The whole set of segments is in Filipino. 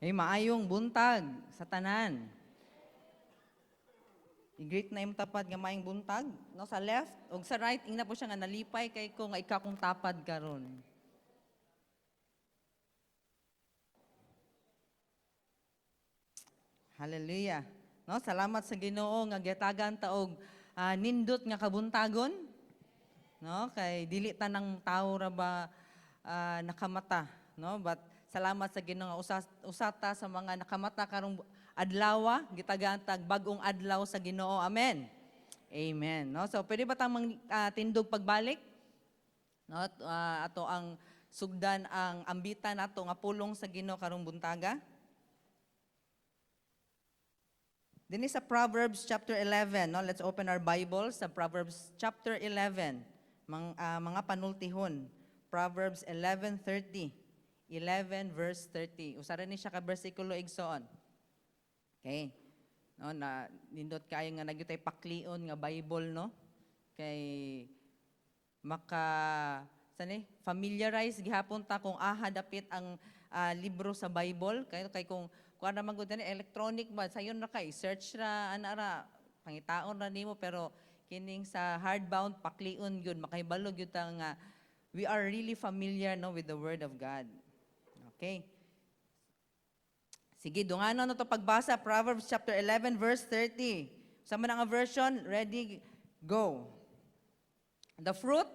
Maayong buntag sa tanan. I-greet na yung tapad nga maayong buntag, no, sa left o sa right, ingna po siya nga nalipay kay ko nga ikaw kong tapad karon. Hallelujah. No, salamat sa Ginoo nga gitagan ta og nindot nga kabuntagon. No, kay dili tanang tawo ra ba nakamata, no? But salamat sa Ginoo nga usata sa mga nakamata karong adlaw, gitagaan tag bag-ong adlaw sa Ginoo. Amen. Amen. No, so pwede ba tang tindog pagbalik? No, ato ang sugdan ang ambitan nato nga pulong sa Ginoo karong buntaga. Din sa Proverbs chapter 11, no? Let's open our Bible sa Proverbs chapter 11. Mga panultihon. Proverbs 11:30. 11 verse 30. Usaran ni siya ka bersikulo igsoon. Okay. No, na nindot kayo nga nagyutay paklion nga Bible, no? Kay familiarize gihapon ta kung dapit ang libro sa Bible kay kung kuan naman gud ni electronic ba sayon ra kay search ra ana ra pangitaon ra nimo pero kining sa hardbound paklion gyud makahibalo gyud ta nga we are really familiar, no, with the word of God. Okay. Sige, dunganon na to pagbasa Proverbs chapter 11 verse 30. Sama na nga version, ready, go. The fruit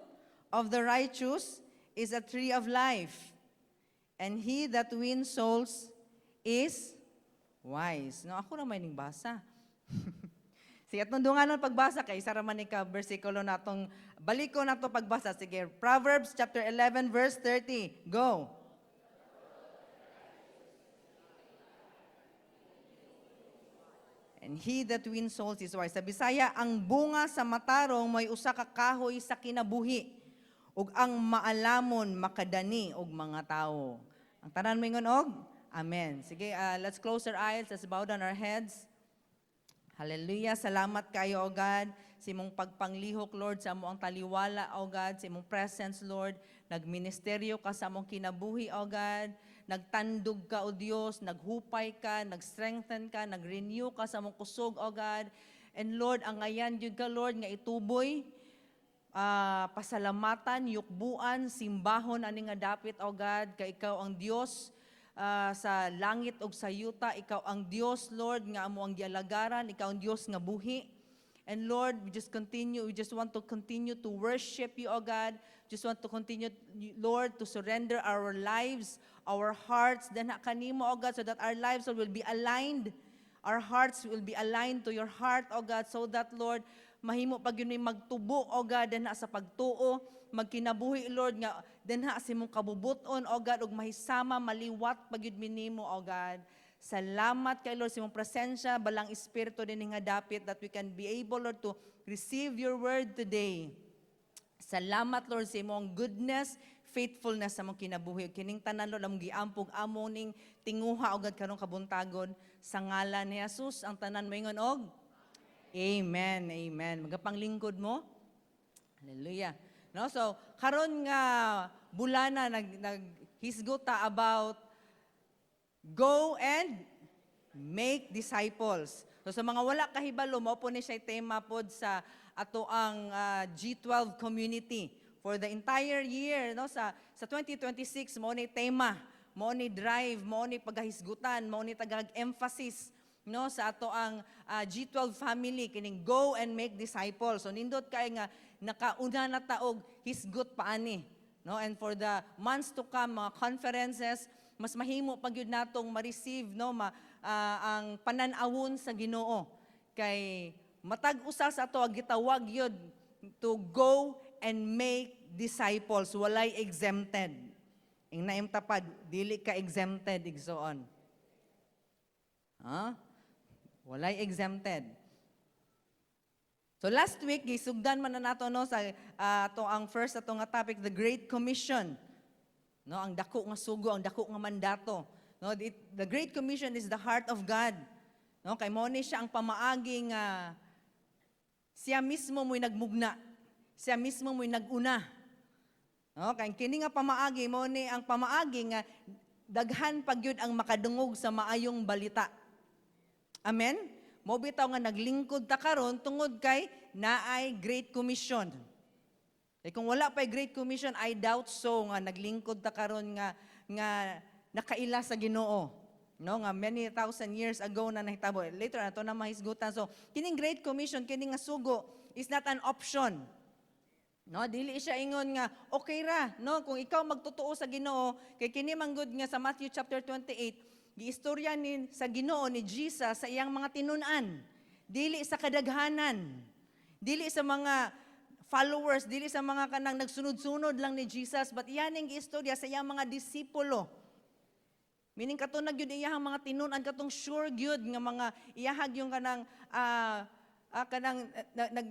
of the righteous is a tree of life, and he that wins souls is wise. No, ako na may ning basa. Sige, atong dunganon pagbasa kay isa ra man ka bersikulo natong baliko nato pagbasa. Sige, Proverbs chapter 11 verse 30. Go. And he that wins souls is wise. Sa Bisaya, ang bunga sa matarong may usa ka kahoy sa kinabuhi ug ang maalamon makadani og mga tawo. Ang tanan mingon og amen. Sige, let's close our eyes, let's bow down our heads. Hallelujah. Salamat kayo, O God, sa imong pagpanglihok, Lord, sa among taliwala, O God, sa imong presence, Lord. Nagministeryo ka sa among kinabuhi, O God. Nagtandog ka, O Diyos, naghupay ka, nag-strengthen ka, nag-renew ka sa among kusog, O God. And Lord, ang ayan yun ka, Lord, nga ituboy, pasalamatan, yukbuan, simbahon, ani nga dapit, O God, ka ikaw ang Diyos, sa langit ug sa yuta, ikaw ang Dios, Lord, nga amo ang gialagaran, ikaw ang Dios nga buhi. And Lord, we just want to continue to worship you, O God. Just want to continue, Lord, to surrender our lives, our hearts, then kanimo, O God, so that our lives will be aligned. Our hearts will be aligned to your heart, O God, so that, Lord, mahimo pag yun magtubo, O God, then sa pagtuo, magkinabuhi, Lord, nga denha sa imong kabubuton, O God, ug mahisama, maliwat pagyud minimo, O God. Salamat kay Lord sa imong presensya, balang espiritu din nga dapit that we can be able, Lord, to receive your word today. Salamat, Lord, sa imong goodness, faithfulness sa mong kinabuhi. Kining tanan, Lord, among giampog amo ning tinguha, O God, karong kabuntagon sa ngalan ni Jesus, ang tanan moingon og amen, amen. Magapanglingkod mo. Hallelujah. No, so karon nga bulana naghisgota about go and make disciples. So sa mga wala kahibalo, mao po ni siya tema pod sa ato ang G12 community for the entire year, no, sa 2026 mo ni tema, mo ni drive, mo ni paghisgutan, mo ni tagag-emphasis, no, sa ato ang G12 family kining go and make disciples. So nindot kay nga nakauna na taog hisgot paani, no, and for the months to come, mga conferences, mas mahimo pag yun natong ma-receive, no, ang pananawon sa Ginoo kay matag usa sa ato gitawag yun to go and make disciples, walay exempted. Ing naim tapad dili ka exempted igsoon. Walay exempted. So last week, gisugdan man na nato, no, sa ang first atong nga topic, the Great Commission. No, ang dako nga sugo, ang dako nga mandato. No, the Great Commission is the heart of God. No, kay mo ni siya ang pamaagi nga siya mismo mo'y nagmugna. Siya mismo mo'y naguna. No, kay kini nga pamaagi mo ni ang pamaagi nga daghan pag yun ang makadungog sa maayong balita. Amen? Mo bitaw nga naglingkod ta karon tungod kay naay Great Commission. Kung wala pa'y Great Commission, I doubt so nga naglingkod ta karon nga nakaila sa Ginoo. No, nga many thousand years ago na nahitabo. Later ato na mahisgutan. So, kining Great Commission, kining nga sugo is not an option. No, dili siya ingon nga okay ra, no, kung ikaw magtotoo sa Ginoo, kay kini manggod nga sa Matthew chapter 28, giistorya ni sa Ginoo ni Jesus sa iyang mga tinun-an. Dili sa kadaghanan. Dili sa mga followers, dili sa mga kanang nagsunod-sunod lang ni Jesus, but iyan ang giistorya sa iyang mga disipulo. Meaning katunag yun iyahang mga tinun-an, katong sure gyud nga mga iyahag yung kanang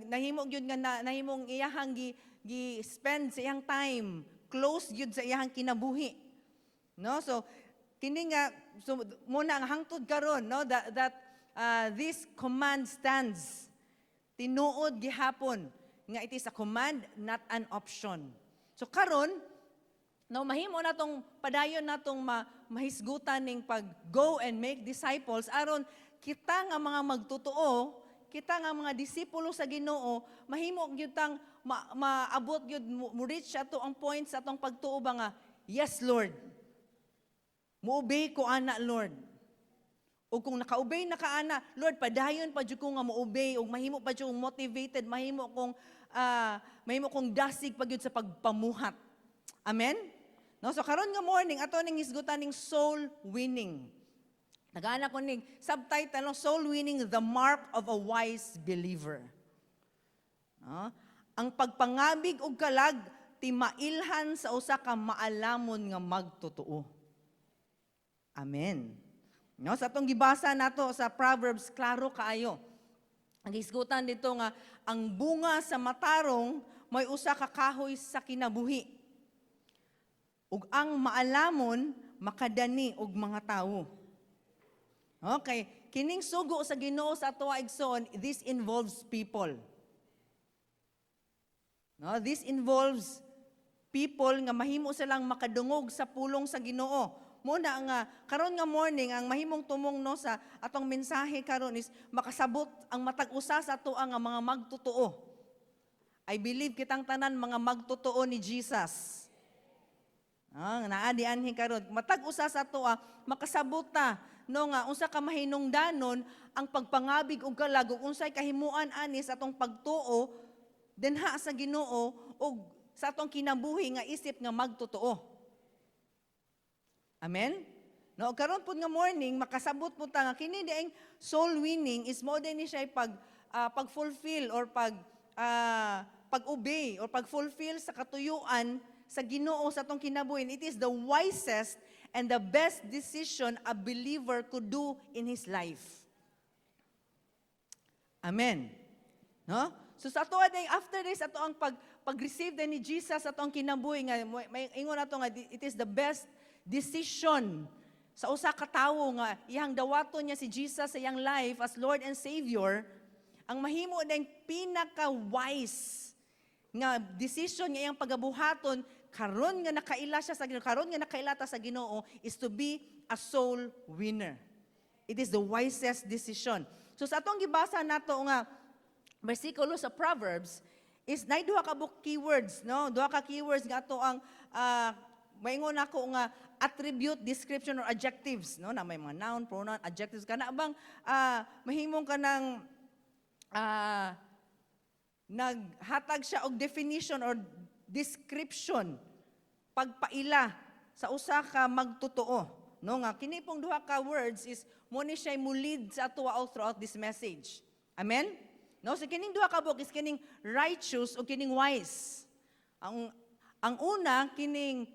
nahimo gyud nga nahimong iyahang gi-spend sa iyang time close gyud sa iyahang kinabuhi, no? So kini nga so muna ang hangtod karon, no, that this command stands tinuod gihapon nga it is a command, not an option. So karon, no, mahimo natong padayon natong mahisgutan ning pag go and make disciples aron kita nga mga magtotoo, kita nga mga disipulo sa Ginoo, mahimo gyud tang maabot gyud mo reach ato ang point sa atong pagtuo ba nga, yes Lord. Muobey ko ana Lord. O kung naka-obey na ka ana, Lord, padayon pa jud ko nga mo-obey ug mahimo pa jud motivated, mahimo kong dasig pa gyud sa pagpamuhat. Amen. No, so karon nga morning ato ning hisgutan ning soul winning. Nagaana ko ning subtitle no, soul winning, the mark of a wise believer. No? Ang pagpangabig og kalag timailhan sa usa ka maalamon nga magtotoo. Amen. No, sa atong gibasa nato sa Proverbs, klaro kaayo. Ang hisgutan dito nga ang bunga sa matarong may usa ka kahoy sa kinabuhi. Ug ang maalamon makadani og mga tawo. Okay, kining sugo sa Ginoo sa ato igsoon, this involves people. No, this involves people nga mahimo silang makadungog sa pulong sa Ginoo. Muna nga karon nga morning ang mahimong tumong no sa atong mensahe karon is makasabot ang matag usa sa ato nga mga magtotoo. I believe kitang tanan mga magtotoo ni Jesus. Naadi anhi karon matag usa sa ato makasabot ta no nga unsa ka mahinungdanon ang pagpangabig og kalag ug unsay kahimuan ani sa atong pagtuo dinha sa Ginoo ug sa atong kinabuhi nga isip nga magtotoo. Amen? No, karon pud nga morning makasabot pud ta nga kini dieng soul winning is mo din ni siya pag-fulfill or pag-obey or pag-fulfill sa katuyuan sa Ginoo sa atong kinabuhi. It is the wisest and the best decision a believer could do in his life. Amen. No? So sa ato day after this ato ang pag-receive din ni Jesus sa atong kinabuhi nga may ingon nato nga it is the best decision sa usa ka tawo nga iyang dawaton niya si Jesus sa iyang life as Lord and Savior. Ang mahimo ding pinaka-wise nga decision nga iyang pagabuhaton karon nga nakaila siya sa Ginoo, karon nga nakailata sa Ginoo is to be a soul winner. It is the wisest decision. So sa atong gibasa nato nga bersikulo sa Proverbs is nay duha ka keywords, no? Duha ka keywords nga ato ang maingon ako nga attribute, description or adjectives, no? Na may mga noun, pronoun, adjectives kana bang mahimong kanang naghatag siya og definition or description pagpaila sa usa ka magtotoo, no? Nga kini pong duha ka words is mo ni siya mulid sa ato all throughout this message. Amen? No, so kining duha ka book is kining righteous o kining wise. Ang una kining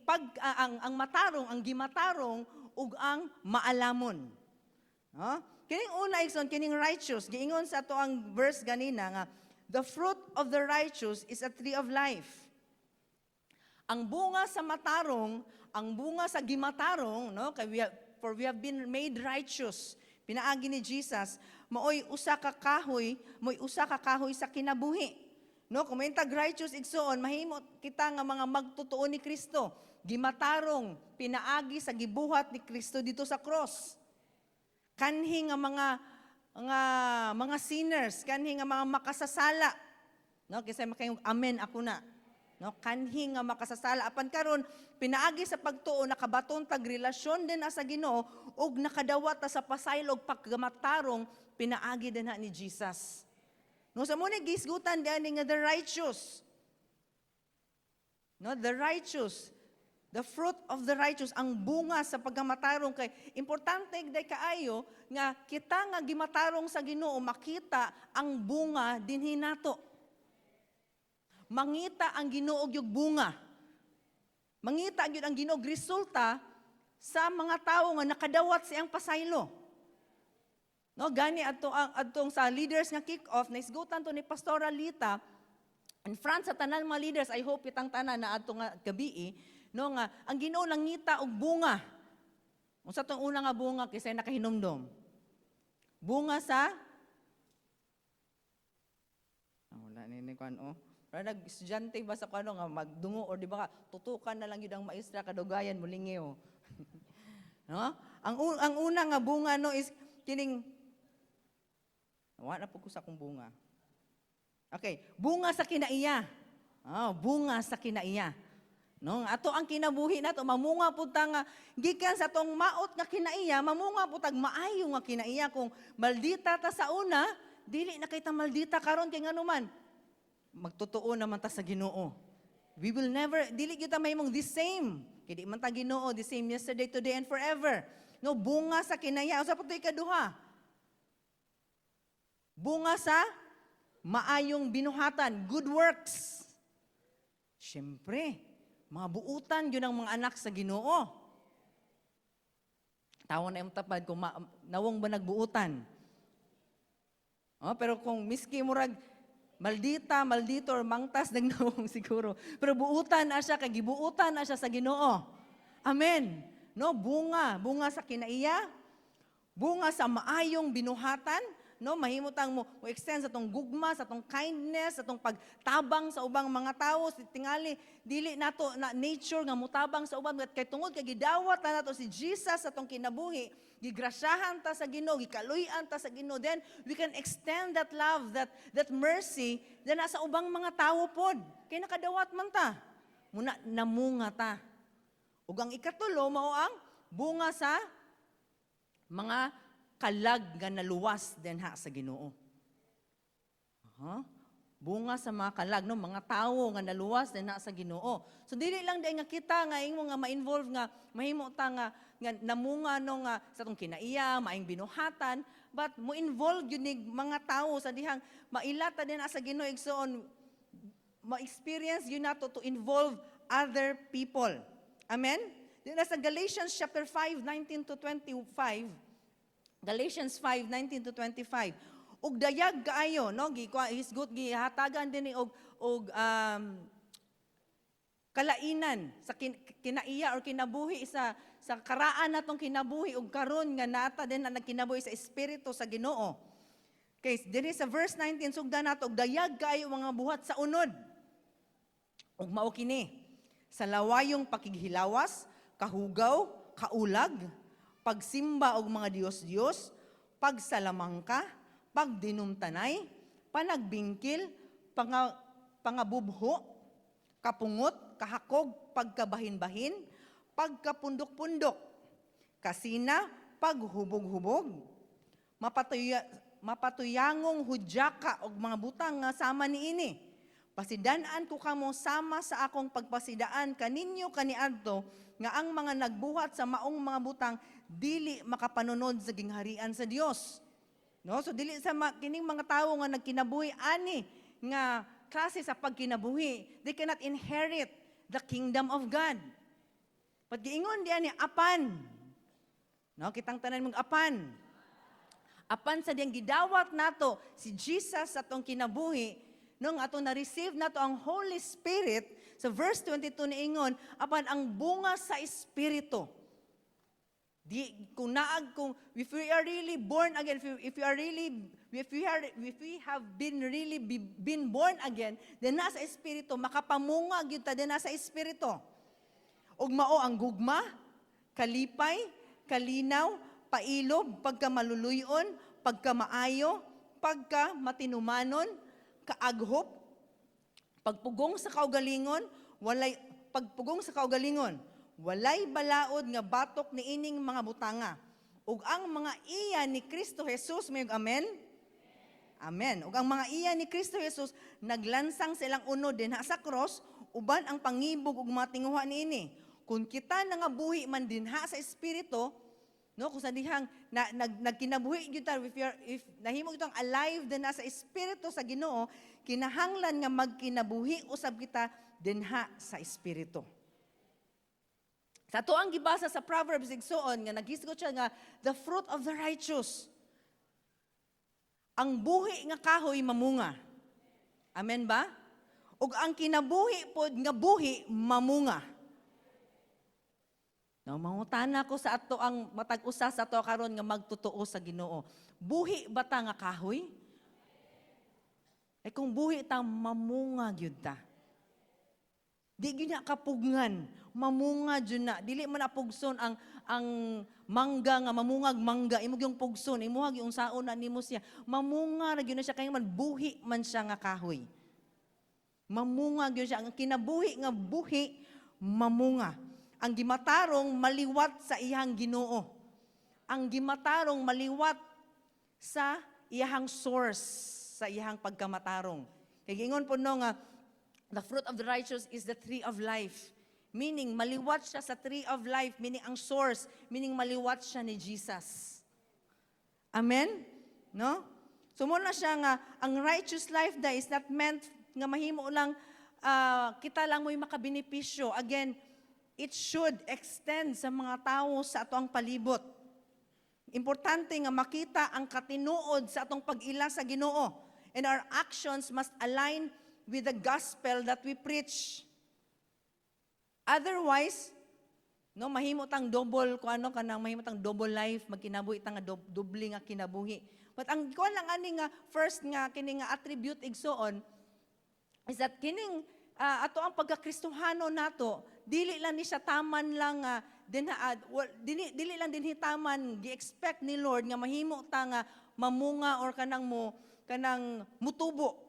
ang matarong, ang gimatarong ug ang maalamon. No? Kining una igsoon kining righteous, giingon sa ato ang verse ganina nga the fruit of the righteous is a tree of life. Ang bunga sa matarong, ang bunga sa gimatarong, no? For we have been made righteous. Pinaagi ni Jesus, mooy usa ka kahoy sa kinabuhi. No, kung may tag-righteous igsoon, mahimo kita nga mga magtutuo ni Kristo. Gimatarong, pinaagi sa gibuhat ni Kristo dito sa cross. Kanhi nga mga sinners, kanhi nga mga makasasala. No, kasi makayong amen ako na. No, kanhi nga makasasala apan karon pinaagi sa pagtuo nakabaton tag relasyon din na sa Ginoo ug nakadawat ta sa pasaylog pagmatarong pinaagi din na ni Jesus. No, sa muna gisgutan diani nga the righteous. No, the righteous. The fruit of the righteous, ang bunga sa pagmatarong kay importante day kaayo nga kita nga gimatarong sa Ginoo makita ang bunga dinhi nato. Mangita ang Ginoo yung bunga. Mangita gyud ang Ginoo resulta sa mga tao nga nakadawat siyang pasaylo. No, gani adtong sa leaders nga kick-off naisgutan to ni Pastora Lita in front sa tanan mga leaders. I hope itang tanan na adto nga gabi no nga ang Ginoo nangita og bunga. Unsa tong una nga bunga kisay nakahinumdom? Bunga sa wala ni kan Para nag-estudyante ba sa kano nga magdungo or di ba ka tutukan na lang yun ang maestra kadugayan mo lingiw. No? Ang una nga bunga no is kining wala po ko sa kong bunga. Okay, bunga sa kinaiya. Bunga sa kinaiya. No, ato ang kinabuhi nato mamunga pud ta nga gikan sa tong maot nga kinaiya, mamunga pud tag maayo nga kinaiya kung maldita ta sa una, dili na kay ta maldita karon kay nganuman magtotoo naman ta sa Ginoo. We will never, dili kita mahimong the same. Kaya di man ta Ginoo, the same yesterday, today, and forever. No, bunga sa kinaya. O sa pato'y ikaduha. Bunga sa maayong binuhatan, good works. Siyempre, mga buutan, yun ang mga anak sa Ginoo. Tawon na yung tapad kung nawong ba nagbuutan. Pero kung miski murag, maldito or mangtas nagnawong siguro. Pero buutan na siya, kay gibuutan na siya sa Ginoo. Amen. No, bunga sa kinaiya, bunga sa maayong binuhatan, no, mahimutang mo extend sa tong gugma, sa tong kindness, sa tong pagtabang sa ubang mga tao, tingali dili nato na nature nga mutabang sa ubang kay tungod kay gidawat na nato si Jesus sa tong kinabuhi, gigrasyahan ta sa Ginoo, gikaluy-an ta sa Ginoo, then we can extend that love, that mercy then sa ubang mga tao pod. Kay nakadawat man ta. Muna namunga ta. Ug ang ikatulo mao ang bunga sa mga kalag nga naluwas din ha sa Ginoo. Bunga sa mga kalag, no? Mga tao nga naluwas din ha sa Ginoo. So dili lang din nga kita nga imo nga ma-involve nga mahimo ta nga namunga no nga sa tong kinaiya, maayong binuhatan, but mo involve yun mga tao sa dihang mailata din sa Ginoo igsoon, ma-experience yun nato to involve other people. Amen? Dito sa Galatians chapter 5, 19 to 25, Galatians 5:19 to 25. Ug dayag kaayo, no, hisgot gihatagan dinhi og kalainan sa kinaiya or kinabuhi sa karaan natong kinabuhi ug karon nga nata din na nagkinabuhi sa espiritu sa Ginoo. Okay, dinhi sa verse 19 sugdan nato og dayag kaayo mga buhat sa unod. Ug mao kini sa lawayong pakighilawas, kahugaw, kaulag, pagsimba og mga Diyos-Diyos, pagsalamangka, pagdinumtanay, panagbingkil, pangabubho, kapungot, kahakog, pagkabahin-bahin, pagkapundok-pundok, kasina, paghubog-hubog, mapatuyangong hudyaka og mga butang nga sama niini. Pasidanaan ko kamo sama sa akong pagpasidaan kaninyo kaniadto nga ang mga nagbuhat sa maong mga butang dili makapanunod sa gingharian sa Dios. No, so dili sa kining mga tawo nga nagkinabuhi ani nga klase sa pagkinabuhi, they cannot inherit the kingdom of God. Paggiingon diyan ni apan. No, kitang tanan mong apan. Apan sa diyang gidawat nato si Jesus sa atong kinabuhi, nung ato na-receive nato ang Holy Spirit, sa verse 22 niingon, apan ang bunga sa Espiritu. Kung if we are really born again, if we have been really been born again, then nasa espiritu makapamungag yun ta din nasa espiritu. Ug mao ang gugma, kalipay, kalinaw, pailob, pagkamaluluyon, pagkamaayo, pagkamatinumanon, kaaghop, pagpugong sa kaugalingon, walay balaod nga batok ni ining mga butanga. Ug ang mga iya ni Kristo Jesus, may amen? Amen. Ug ang mga iya ni Kristo Jesus naglansang silang unod din sa cross, uban ang pangibog ug matinguha niini. Kung kita nangabuhi man dinha sa espiritu, no, kung sa dihang nagkinabuhi gyud ta, if nahimo itong alive din sa espiritu sa Ginoo, kinahanglan nga magkinabuhi usab kita dinha sa espiritu. Sa to ang gibasa sa Proverbs igsoon nga naghisgot siya nga the fruit of the righteous. Ang buhi nga kahoy mamunga. Amen ba? Ug ang kinabuhi pod nga buhi mamunga. Now, mangutana ko sa ato ang matag usa sa ato karon nga magtotoo sa Ginoo. Buhi ba ta nga kahoy? Kung buhi ta mamunga gyud ta. Di gyud na kapugngan, mamunga gyud na. Dili man napugson ang mangga nga mamungag mangga, imong yung pugson, imuhag yung saon na nimo siya. Mamunga ra gyud na siya kay man buhi man siya nga kahoy. Mamunga gyud siya, ang kinabuhi nga buhi mamunga. Ang gimatarong maliwat sa iyang Ginoo. Ang gimatarong maliwat sa iyang source, sa iyang pagkamatarong. Kay gingon po no nga, the fruit of the righteous is the tree of life. Meaning, maliwat siya sa tree of life, meaning ang source, meaning maliwat siya ni Jesus. Amen? No? So muna siya nga, ang righteous life da is not meant nga mahimo lang, kita lang mo'y makabenepisyo. Again, it should extend sa mga tao sa atong palibot. Importante nga makita ang katinuod sa atong pag-ila sa Ginoo. And our actions must align with the gospel that we preach. Otherwise, no, mahimo tang double mahimo tang double life, magkinabuhi tang doble nga kinabuhi. But ang ko lang ani nga first nga kini nga attribute igsoon is that kining ato ang pagkakristohano nato, dili lang ni siya taman lang dili lang din hitaman gi-expect ni Lord nga mahimo ta nga mamunga or kanang mutubo.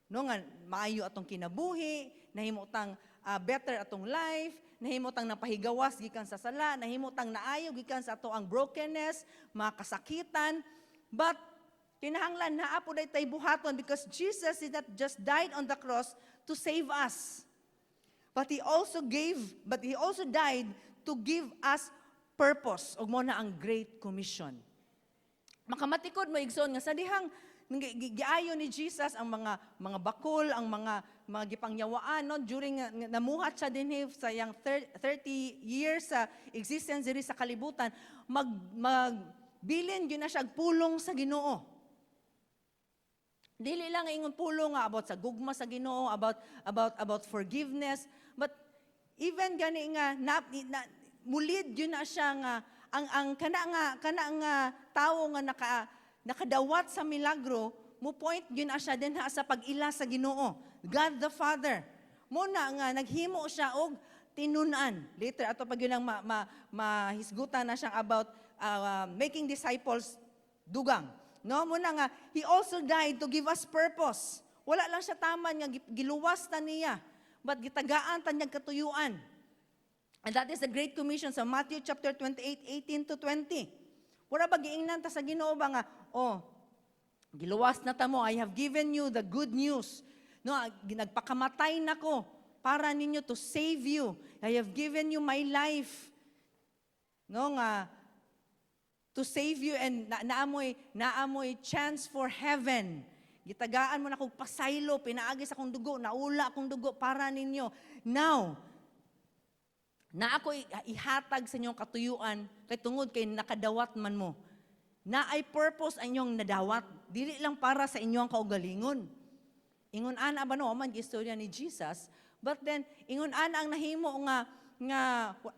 No nga maayo atong kinabuhi, nahimo tang better atong life, nahimo tang napahigawas gikan sa sala, nahimo tang naayo gikan sa ato ang brokenness, mga kasakitan. But kinahanglan naa po daytay buhaton because Jesus did not just died on the cross to save us. But He also died to give us purpose. Ug mo na ang Great Commission. Makamatikod mo igsoon nga sa dihang giayo ni Jesus ang mga bakol, ang mga gipangyawaan no during namuhat siya dinhi sa yang 30 years sa existence diri sa kalibutan, magbilin gyud na siya pulong sa Ginoo. Dili lang ingon pulong about sa gugma sa Ginoo, about forgiveness, but even gani nga mulid yun na siya nga ang kana nga tawo nga nakadawat sa milagro, mo point yun na siya din sa pag-ila sa Ginoo. God the Father. Muna nga naghimo siya og tinunan. Later ato pag yun lang mahisgutan na siya about making disciples dugang. No, muna nga, He also died to give us purpose. Wala lang siya taman nga giluwas ta niya, but gitagaan ta niyang katuyuan. And that is the Great Commission sa Matthew chapter 28:18 to 20. Wala ba giingnan ta sa Ginoo ba nga, giluwas na ta mo, I have given you the good news. No, nagpakamatay nako para ninyo to save you. I have given you my life. No nga, to save you and naamoy chance for heaven. Gitagaan mo na kong pasaylo, pinaagi sa akong dugo, naula akong dugo para ninyo. Now, na ako ihatag sa inyong katuyuan, kay tungod kay nakadawat man mo. Na ay purpose ang inyong nadawat, dili lang para sa inyong kaugalingon. Ingon ana ba no man istorya ni Jesus, but then ingon ana ang nahimo nga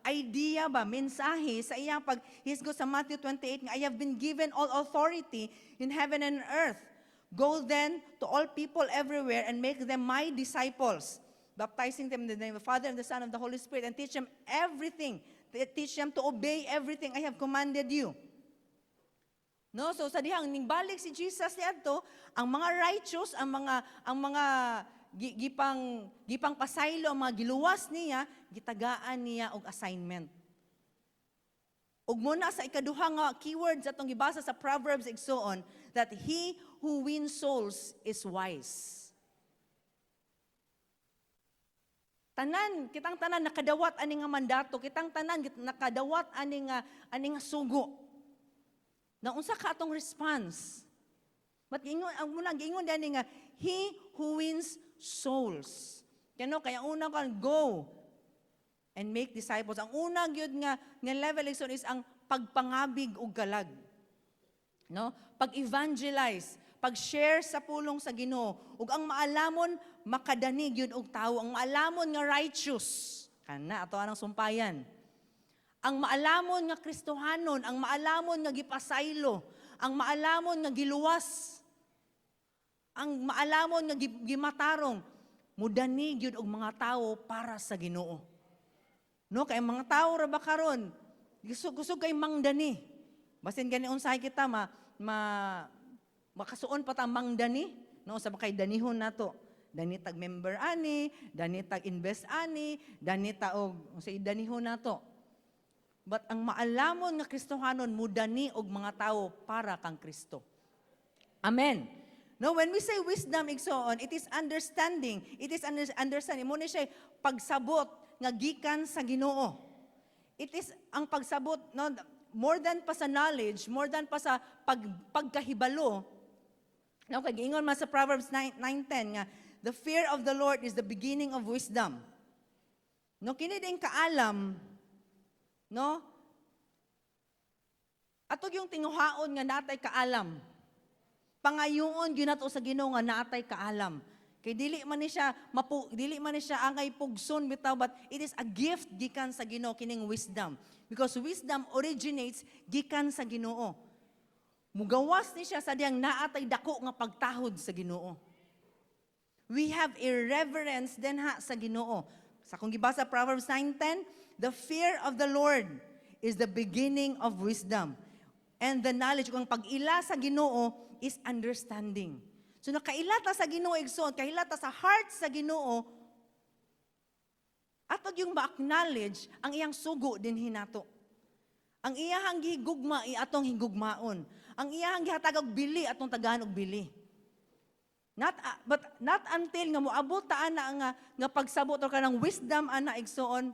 idea ba, mensahe sa iyang pag He's go sa Matthew 28 nga I have been given all authority in heaven and earth. Go then to all people everywhere and make them my disciples, baptizing them in the name of the Father and the Son and the Holy Spirit, and teach them everything. Teach them to obey everything I have commanded you. No, so sa dihang ningbalik si Jesus niadto, ang mga righteous, ang mga gipang pasaylo, ang mga giluwas niya, gitagaan niya og assignment. Ug muna sa ikaduha nga keywords atong gibasa sa Proverbs igsoon, that he who wins souls is wise. Kitang tanan nakadawat ani nga mandato, kitang tanan nakadawat ani nga sugo. Na unsa ka atong response? But ang muna giingon dani nga he who wins souls. Kaya una kan go and make disciples. Ang una gyud nga level is ang pagpangabig og kalag. No? Pag-evangelize, pag-share sa pulong sa Ginoo, ug ang maalamon makadani gyud og tawo, ang maalamon nga righteous. Kana ato anang sumpayan. Ang maalamon nga Kristohanon, ang maalamon nga gipasaylo, ang maalamon nga giluwas, ang maalamon nga gimatarong, mudani gyud og mga tawo para sa Ginoo. No, kay mga tawo ra ba karon, kusog kay mangdani. Basin gani unsay kita makasuon pa ta mangdani, no, sa kay danihon nato. Dani tag member ani, dani tag invest ani, dani ta og sa danihon nato. But ang maalamon nga Kristohanon mudani og mga tao para kang Kristo. Amen. No, when we say wisdom igsoon, it is understanding. It is understanding. Mo ni siya pagsabot nga gikan sa Ginoo. It is ang pagsabot, no, more than pa sa knowledge, more than pa sa pagkahibalo. No, kay giingon man sa Proverbs 9:10 nga the fear of the Lord is the beginning of wisdom. No, kini ding kaalam, no? Atog yung tinguhaon nga natay kaalam. Pangayoon gyud nato sa Ginoo nga natay kaalam. Kay dili man ni siya angay pugson bitaw, but it is a gift gikan sa Ginoo kining wisdom. Because wisdom originates gikan sa Ginoo. Mugawas ni siya sa diyang naatay dako nga pagtahod sa Ginoo. We have a reverence din sa Ginoo. Sa kung gibasa Proverbs 9:10, the fear of the Lord is the beginning of wisdom. And the knowledge, kung pag-ila sa Ginoo is understanding. So nakailata sa Ginoo igsoon, kailata sa heart sa Ginoo, atog yung ma-acknowledge ang iyang sugo din hinato. Ang iyahang gihigugma atong higugmaon. Ang iyahang gihatag og bili atong tagahan og bili. But not until nga moabot ta ana nga pagsabot or kanang wisdom ana igsoon,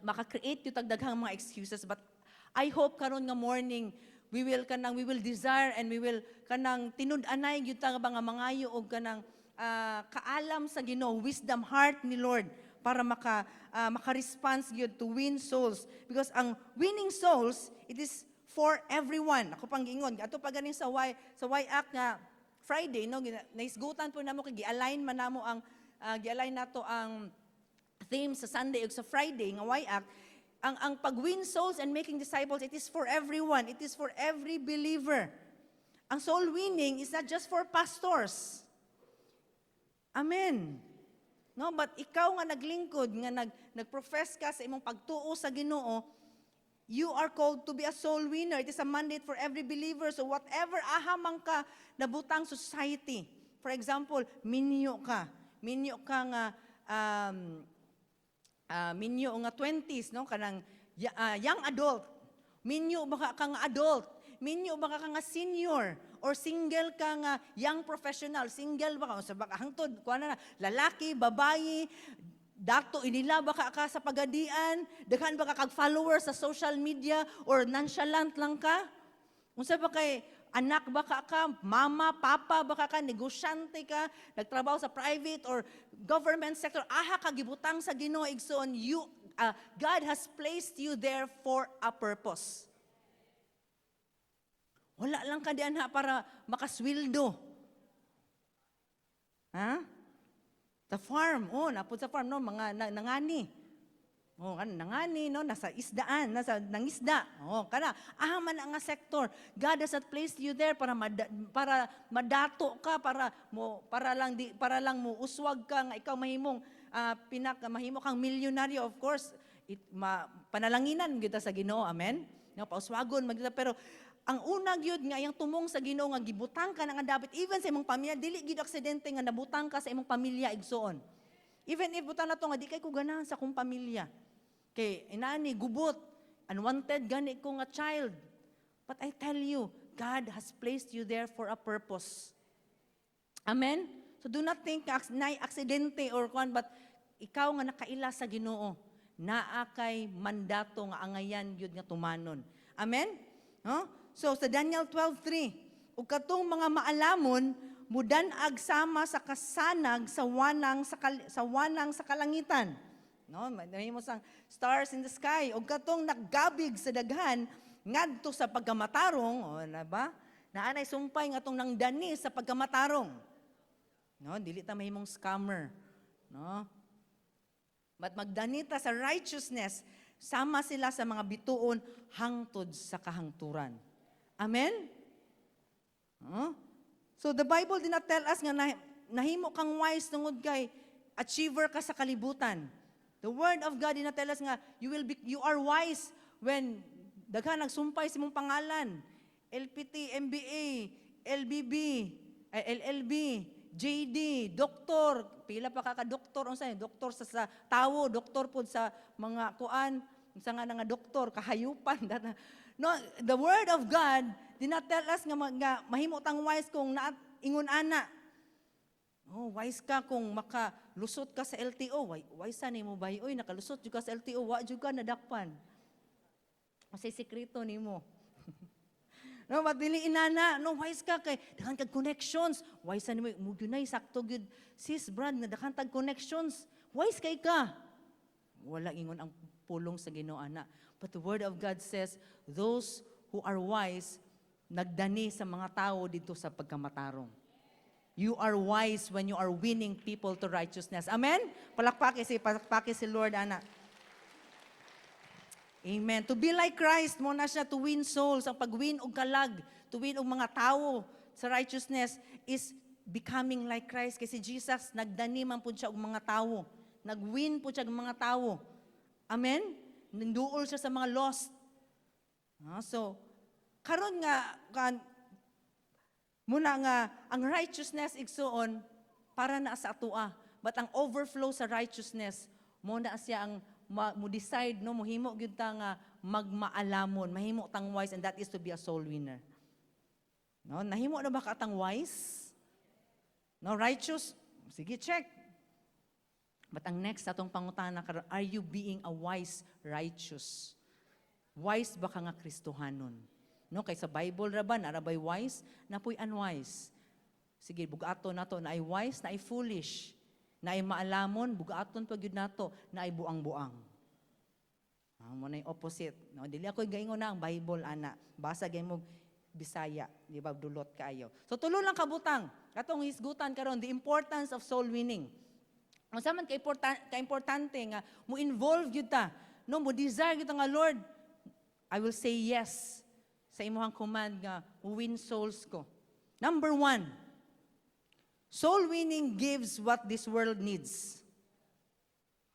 maka-create yung daghang mga excuses. But I hope karon nga morning we will desire and we will kanang tinud-anay gyud ta nga mangayo og kanang kaalam sa Ginoo, wisdom heart ni Lord para maka-response gyud to win souls, because ang winning souls it is for everyone. Ako pang giingon ato pa ganing sa Y-Act nga Friday, no, naisgutan po namo kay gi-align man namo ang gi-align nato ang theme sa Sunday ug sa Friday nga Y-Act. Ang pag-win souls and making disciples, it is for everyone. It is for every believer. Ang soul winning is not just for pastors. Amen. No, but ikaw nga naglingkod, nga nagprofess ka sa imong pagtuo sa Ginoo, you are called to be a soul winner. It is a mandate for every believer. So whatever ahamang ka nabutang society. For example, minyo ka nga minyo nga 20s, no, kanang young adult. Minyo baka ka nga adult. Minyo baka ka nga senior or single ka nga young professional. Single baka sa baka hangtod kuana na lalaki, babayi, dato inila baka ka sa pagadian, daghan baka kag followers sa social media or nonchalant lang ka. Unsa ba kay anak baka ka, mama, papa baka ka, negosyante ka, nagtrabaho sa private or government sector, aha ka gibutang sa Ginoo igsoon, God has placed you there for a purpose. Wala lang ka diyan para makasweldo. Ha? Sa farm, napod sa farm, no, mga nangani. Oh, kan nangani no nasa isdaan, nasa nangisda. Oh, kana man ang nga sector. God has placed you there para para madato ka, para lang mo uswag ka nga ikaw mahimong mahimo kang milyonaryo. Of course, panalanginan kita sa Ginoo. Amen. No, pauswagon magita pero ang unang gyud nga yang tumong sa Ginoo nga gibutang ka na nga dapat even sa imong pamilya dili gid aksidente nga nabutang ka sa imong pamilya igsoon. Even if butang na to nga di kay ko ganahan sa kong pamilya. Kay inani gubot, unwanted gani ko nga child. But I tell you, God has placed you there for a purpose. Amen? So do not think na aksidente or kwan, but ikaw nga nakaila sa Ginoo, naa kay mandato nga angayan yun nga tumanon. Amen? Huh? So sa Daniel 12:3, ug katong mga maalamon mudan-ag sama sa kasanag sa wanang sa kalangitan. No, mahimo sang stars in the sky ug katong naggabig sa daghan ngadto sa pagkamatarong, na ba? Naanay sumpay nga tong nangdani sa pagkamatarong. No, dili ta mahimong scammer, no? But magdanita sa righteousness, sama sila sa mga bituon hangtod sa kahangturan. Amen? Huh? So the Bible did not tell us nga nahimo kang wise tungod kay achiever ka sa kalibutan. The Word of God did not tell us nga you are wise when daghan nagsumpay sa imong pangalan. LPT, MBA, LBB, LLB, JD, doktor, pila pa ka-doktor, doktor sa tawo, doktor pod sa mga kuan, sa nga doktor, kahayupan. No, the Word of God did not tell us nga mahimo tang wise kung ingon ana. Oh, wise ka kung makalusot ka sa LTO. Wise sa nimo ba? Oy, nakalusot jud ka sa LTO, wa jud ka nadakpan. Kasi sekreto nimo. No, madili inana, no wise ka kay daghan kag connections. Wise sa nimo, mo dunay sakto gyud sis brad nga daghan tag connections. Wise kay ka. Wala ingon ang pulong sa Ginoo ana. But the Word of God says, those who are wise nagdani sa mga tao dito sa pagkamatarong. You are wise when you are winning people to righteousness. Amen? Palakpaki si Lord, ana. Amen. To be like Christ, mo na siya to win souls. Ang pag-win og kalag, to win og mga tao sa righteousness is becoming like Christ. Kasi Jesus, nagdani man po siya og mga tao. Nag-win po siya og mga tao. Amen? Nanduol siya sa mga lost. So, karon nga, muna nga, ang righteousness igsuon para na sa atua. But ang overflow sa righteousness, mo na siya ang mo decide, no, mohimo gyud ta nga magmaalamon, mahimo tang wise, and that is to be a soul winner. No, nahimo na ba ka tang wise? No, righteous? Sige, check. But ang next atong pangutana karon, are you being a wise righteous? Wise ba ka nga Kristohanon? No, kay sa Bible ra ba narabay wise, napoy unwise. Sige, bugaton nato na ay wise, na ay foolish, na ay maalamon, bugaton pag yun nato, na ay buang-buang. Mo na yung opposite. No, dili ako gaingon na ang Bible ana. Basa gay mo Bisaya, di ba dulot kaayo. So tulo lang kabutang. Katong hisgutan karon the importance of soul winning. Unsa man ka importante nga mo involve gyud ta. No, mo desire gyud nga Lord, I will say yes sa imuhang command nga win souls ko. Number 1, soul winning gives what this world needs.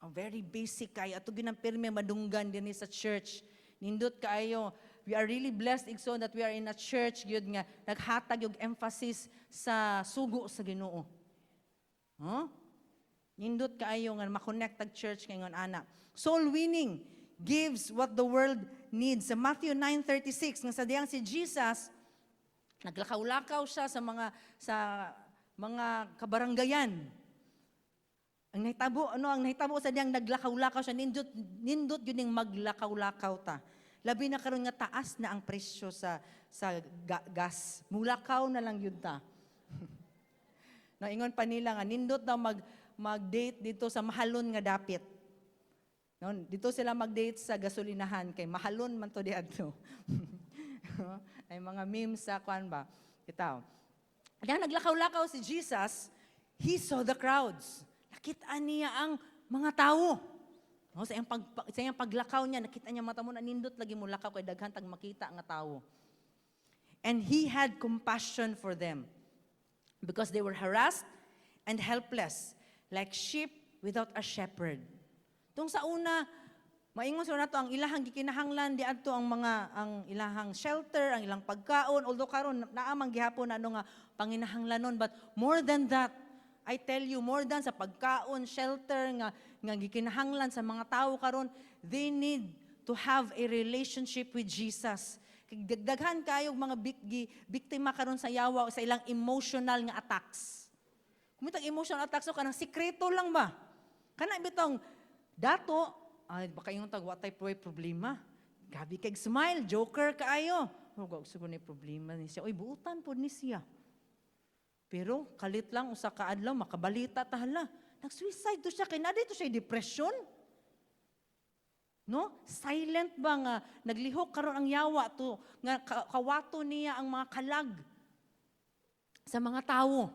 Ang very basic kayo. Ato ginampirme madunggan din sa church. Nindot kayo. We are really blessed igsoon that we are in a church gyud nga naghatag og emphasis sa sugo sa Ginoo. Huh? Nindot kayo nga ma-connect tag church ngayon ana. Soul winning gives what the world needs. Sa Matthew 9:36 nga sa diyang si Jesus naglakaw-lakaw siya sa mga kabaranggayan. Ang nahitabo sa diyang naglakaw-lakaw siya, nindot yun yung maglakaw-lakaw ta. Labi na karon nga taas na ang presyo sa gas. Mulakaw na lang yun ta. No, ingon pa nila nga, nindot na mag-date dito sa mahalon nga dapit. No, dito sila mag-date sa gasolinahan, kay mahalon man to diadto. Ay mga memes sa kwan ba? Itaw. Kaya naglakaw-lakaw si Jesus, he saw the crowds. Nakita niya ang mga tao. No, sa iyang paglakaw niya, nakita niya mata mo na nindot lagi mo lakaw kay daghan tag makita nga tawo. And he had compassion for them because they were harassed and helpless, like sheep without a shepherd. Tung sa una, maingon sa nato ang ilahang gikinahanglan di adto ang ilahang shelter, ang ilang pagkaon, although karon naamang gihapon ano nga panginahanglanon, but more than that, I tell you, more than sa pagkaon, shelter nga gikinahanglan sa mga tao karon, they need to have a relationship with Jesus. Daghan kayong mga biktima karon sa yawa o sa ilang emotional nga attacks. Kumitang emotional attacks o kanang sikreto lang ba? Kana bitong dato, ay baka yung tag watay problema. Gabi kay smile, joker kaayo. Huwag siguro ni problema ni siya. Oy, buutan po ni siya. Pero kalit lang usa ka adlaw makabalita tahala. Nag-suicide to siya kay na dito siya depression. No? Silent ba nga naglihok karon ang yawa to nga kawato niya ang mga kalag sa mga tawo.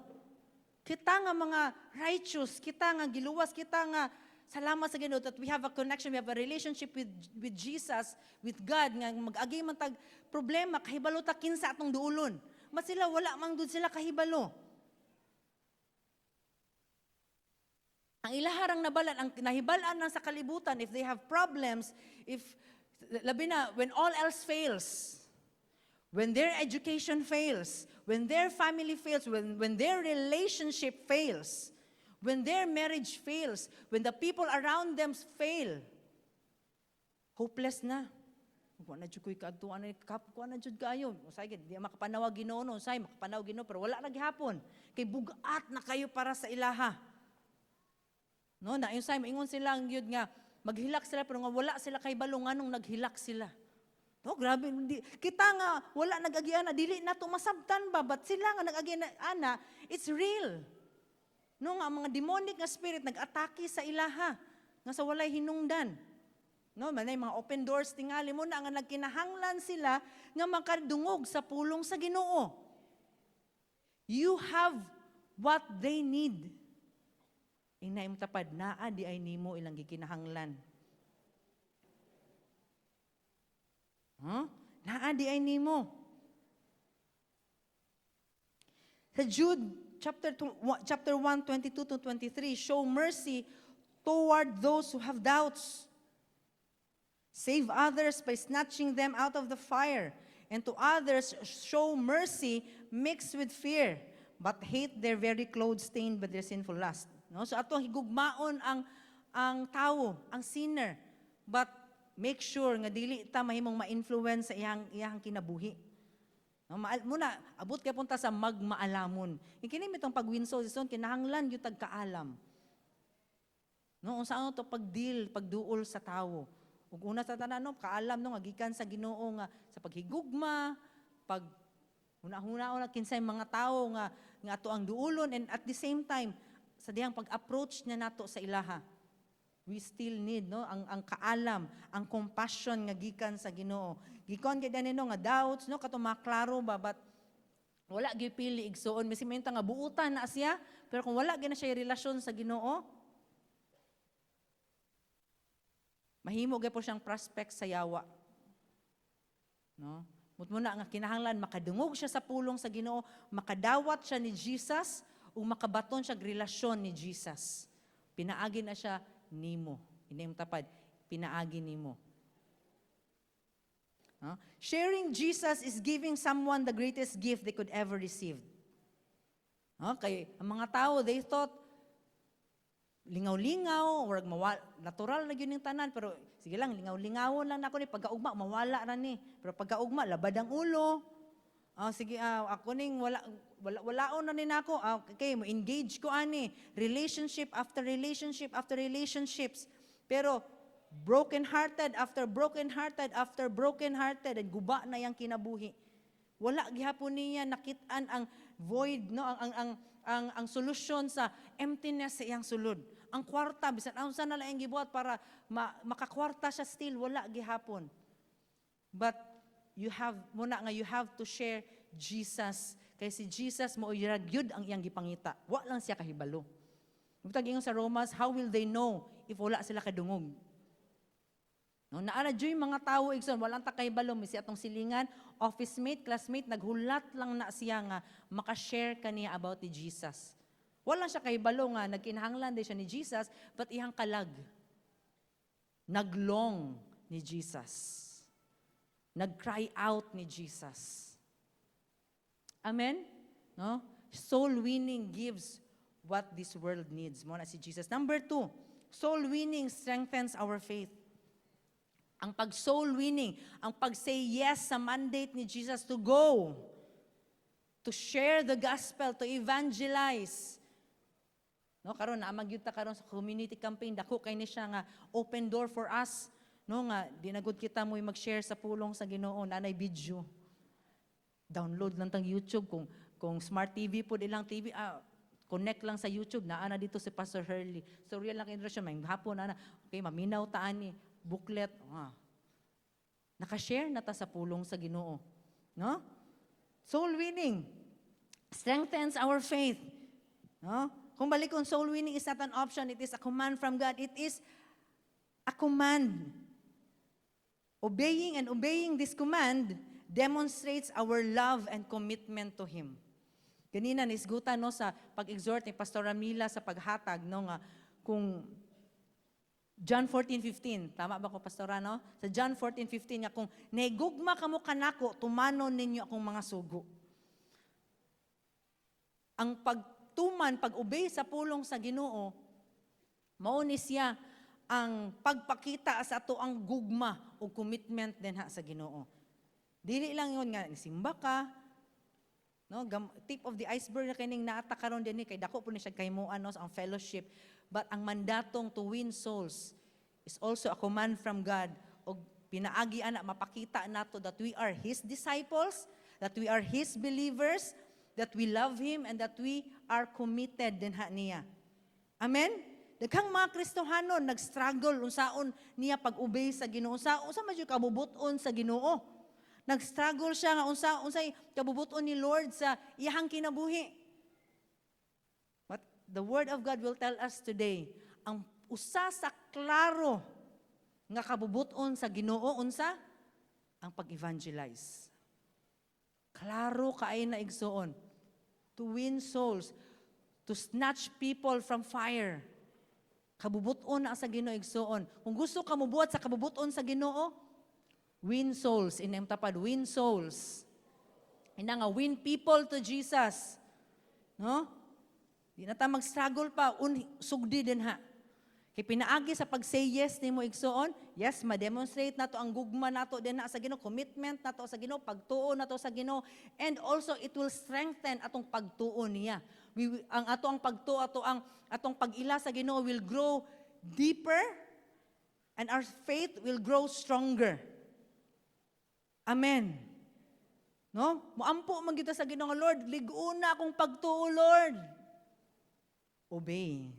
Kita nga mga righteous, kita nga giluwas, kita nga salamat sa Ginoo that we have a connection, we have a relationship with Jesus, with God nga mag-agi man tag problema kahibalo ta kinsa atong duulon. Mas sila wala man dud sila kahibalo. Ang ilaharang nabalan, ang nahibalan ng sa kalibutan, if they have problems, labi na, when all else fails, when their education fails, when their family fails, when their relationship fails, when their marriage fails, when the people around them fail, hopeless na. Kuha na dyan ko'y kaadtuan, kuha na dyan kayo. Usay, di makapanawag Ginoo, usay, makapanawag Ginoo, pero wala na gihapon. Kay bugat na kayo para sa ilaha. No, na yung say maingon sila ang yun nga maghilak sila pero nga wala sila kay balungan nung naghilak sila. No, grabe kita nga wala nag-agiana dili na to masabtan ba but sila nga nag-agiana it's real. No nga mga demonic nga spirit nag-atake sa ilaha nga sa walay hinungdan. No, manay mga open doors tingali mo na nga nagkinahanglan sila nga makadungog sa pulong sa Ginoo. You have what they need. Inay mo tapad, naa di ay nimo ilang gikinahanglan. Naa di ay nimo. Sa Jude chapter 1, 22 to 23, show mercy toward those who have doubts. Save others by snatching them out of the fire. And to others, show mercy mixed with fear, but hate their very clothes stained by their sinful lust. No? So atong higugmaon ang tao, ang sinner. But make sure nga dili ta mahimong ma-influence sa iyang kinabuhi. No, muna abot kay punta sa magmaalamon. Kini mitong pagwinso sison kinahanglan gyud tag kaalam. No, unsa to pagduol sa tawo. Ug una sa tanan no, kaalam no nga gikan sa Ginoo nga sa paghigugma, pag huna-huna kinsay mga tawo nga ato ang duulon and at the same time sa diyang pag-approach niya nato sa ilaha. We still need no ang kaalam, ang compassion nga gikan sa Ginoo. Gikon kay danino nga doubts no kato maklaro ba but wala gyud pili igsuon misimenta nga buutan na siya pero kung wala gyud na siya relasyon sa Ginoo mahimo gyud po siyang prospect sa yawa. No? Muna nga kinahanglan makadungog siya sa pulong sa Ginoo, makadawat siya ni Jesus o makabaton siya relasyon ni Jesus. Pinaagi na siya nimo. Inay mo tapad, pinaagi nimo. Sharing Jesus is giving someone the greatest gift they could ever receive. Okay, ang mga tao, they thought, lingaw-lingaw, or natural na yun yung tanan, pero sige lang, lingaw-lingawon lang na ako ni, pagkaugma, mawala na ni. Pero pagkaugma, labad ang ulo. Sige, ako ning walaon na ni nako. Okay, mo engage ko ani, relationship after relationship after relationships. Pero broken hearted after broken hearted after broken hearted and guba na yang kinabuhi. Wala gihapon niya nakit-an ang void no ang solusyon sa emptiness sa iyang sulod. Ang kwarta bisan unsa na lang gibuhat para makakwarta siya still wala gihapon. But you have to share Jesus. Kay si Jesus mo gyud ang iyang gipangita. Wa lang siya kahibalo. Butang ingon sa Romans, how will they know if wala sila kadungog? No, naara joy mga tawo igsoon, walang takahibalo mi si atong silingan, office mate, classmate, naghulat lang na siya nga maka-share kaniya about ni Jesus. Wala siya kahibalo nga nagkinahanglan din siya ni Jesus, but ihang kalag. Naglong ni Jesus. Nag-cry out ni Jesus. Amen? No? Soul winning gives what this world needs. Mo na si Jesus. Number 2, soul winning strengthens our faith. Ang pag-soul winning, ang pag-say yes sa mandate ni Jesus to go, to share the gospel, to evangelize. No, karon na magyud ta karon sa community campaign, dako kay ni siya nga open door for us. No nga dinagod kita mo mag-share sa pulong sa Ginoo, nanay video. Download lang tang YouTube kung smart TV po ilang TV, connect lang sa YouTube, naa na dito si Pastor Hurley. So real lang introduction, may hapon na, okay, maminaw taan ni booklet. Naka-share na ta sa pulong sa Ginoo. No? Soul winning strengthens our faith. No? Kung balik kung soul winning is not an option, it is a command from God. It is a command. Obeying this command demonstrates our love and commitment to Him. Ganina nisgutan no sa pag-exhort ni Pastor Ramila sa paghatag no nga kung John 14:15, tama ba ko pastora no? Sa John 14:15 nga kung naigugma kamo kanako, tumanon ninyo akong mga sugo. Ang pagtuman, pag-obey sa pulong sa Ginoo, mao ni siya ang pagpakita sa ato ang gugma o commitment din ha sa Ginoo. Dili lang yun nga simba ka, no, tip of the iceberg na kining naata karon dinhi kay dako po ni siya kaymuan no ang fellowship, but ang mandatong to win souls is also a command from God og pinaagi ana mapakita nato that we are His disciples, that we are His believers, that we love Him and that we are committed din ha niya. Amen. Daghang mga Kristohanon nag-struggle unsaon niya pag-obey sa Ginoo, unsa man jud kabubuton sa Ginoo. Nag-struggle siya nga unsay kabubuton ni Lord sa iyang kinabuhi. But the Word of God will tell us today, ang usa sa klaro nga kabubuton sa Ginoo unsa? Ang pag-evangelize. Klaro kaay na igsuon. To win souls, to snatch people from fire. Kabubuton na sa Ginoo igsuon. Kung gusto ka mobuhat sa kabubuton sa Ginoo, win souls. Inang tapad, win souls. Ina nga, win people to Jesus. No? Di na ta mag-struggle pa, sugdi din ha. Kaya pinaagi sa pag-say yes ni mo igsuon, yes, ma-demonstrate na to ang gugma na to din na sa Ginoo, commitment na to sa Ginoo, pagtuo na to sa Ginoo, and also it will strengthen atong pagtuo niya. Ang ato ang pagtuo, atong pag-ila sa Ginoo will grow deeper, and our faith will grow stronger. Amen. No? Muampo man kita sa Ginoo, Lord, ligo na akong pagtuo, Lord. Obey.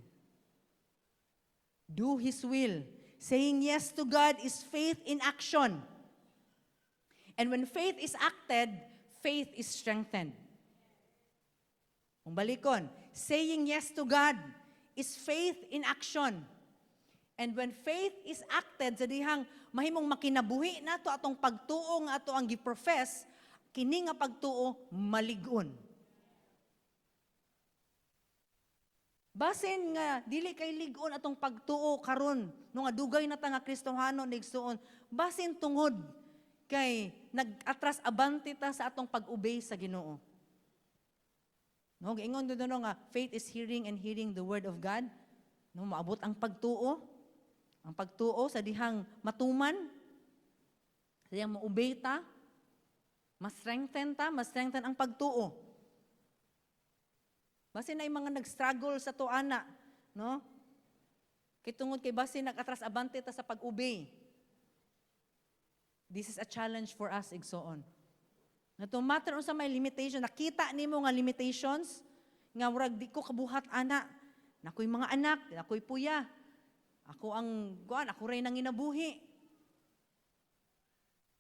Do His will. Saying yes to God is faith in action. And when faith is acted, faith is strengthened. Kung balikon, saying yes to God is faith in action. And when faith is acted, sa dihang mahimong makinabuhi na to atong pagtuo nga ato ang giprofess, kini nga pagtuo maligon. Basin nga dili kay ligon atong pagtuo karon no nga dugay na ta nga Kristohano nigsuon, basin tungod kay nag-atras abante ta sa atong pag-obey sa Ginoo. No, giingon do nga faith is hearing and hearing the word of God. No, maabot ang pagtuo. Ang pagtuo sa dihang matuman, sa dihang maubay ta, ma-strengthen ang pagtuo. Basin na yung mga nag-struggle sa tuana, no? Kitungod kay basin nag-atras abante ta sa pag-obey. This is a challenge for us, igsoon. Na to matter unsa may limitation, nakita nimo nga limitations, nga murag di ko kabuhat ana. Nakoy mga anak, nakoy puya. Ako rin ang inabuhi.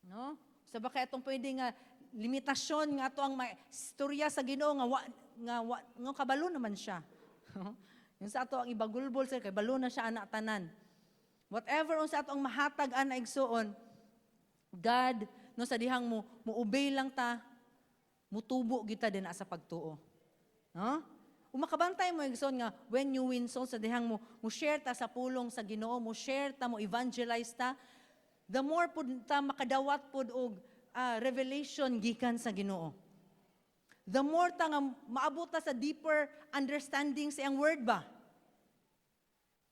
No? Sa baka itong pwede nga limitasyon nga ito ang istorya sa Ginoo nga kabalo naman siya. Yung sa ato ang ibagulbol sa kay balo na siya anak tanan. Whatever unsa atong mahatag ana igsoon, God no sa dihang mo muobey lang ta, mutubo kita din sa pagtuo. No? Umakabantay mo igsoon nga when you win souls sa dihang mo share ta sa pulong sa Ginoo, mo share ta, mo evangelize ta, the more pud ta makadawat pud og revelation gikan sa Ginoo. The more ta nga maabot ta sa deeper understanding sa iyang word ba?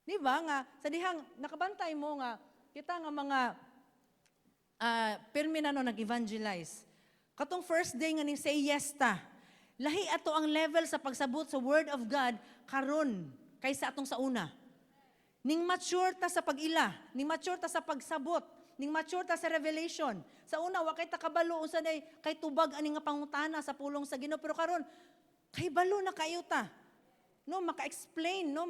Di ba nga sa dihang nakabantay mo nga kita nga mga pirmi na no nag-evangelize. Katong first day nga ning say yes ta. Lahi ato ang level sa pagsabot sa word of God karon kaysa atong sa una. Ning mature ta sa pag-ila, ning mature ta sa pagsabot, ning mature ta sa revelation. Sa una wa kay ta kabalo unsa day kay tubag ani nga pangutana sa pulong sa Ginoo, pero karon kay balo na kayo ta. No, maka-explain, no,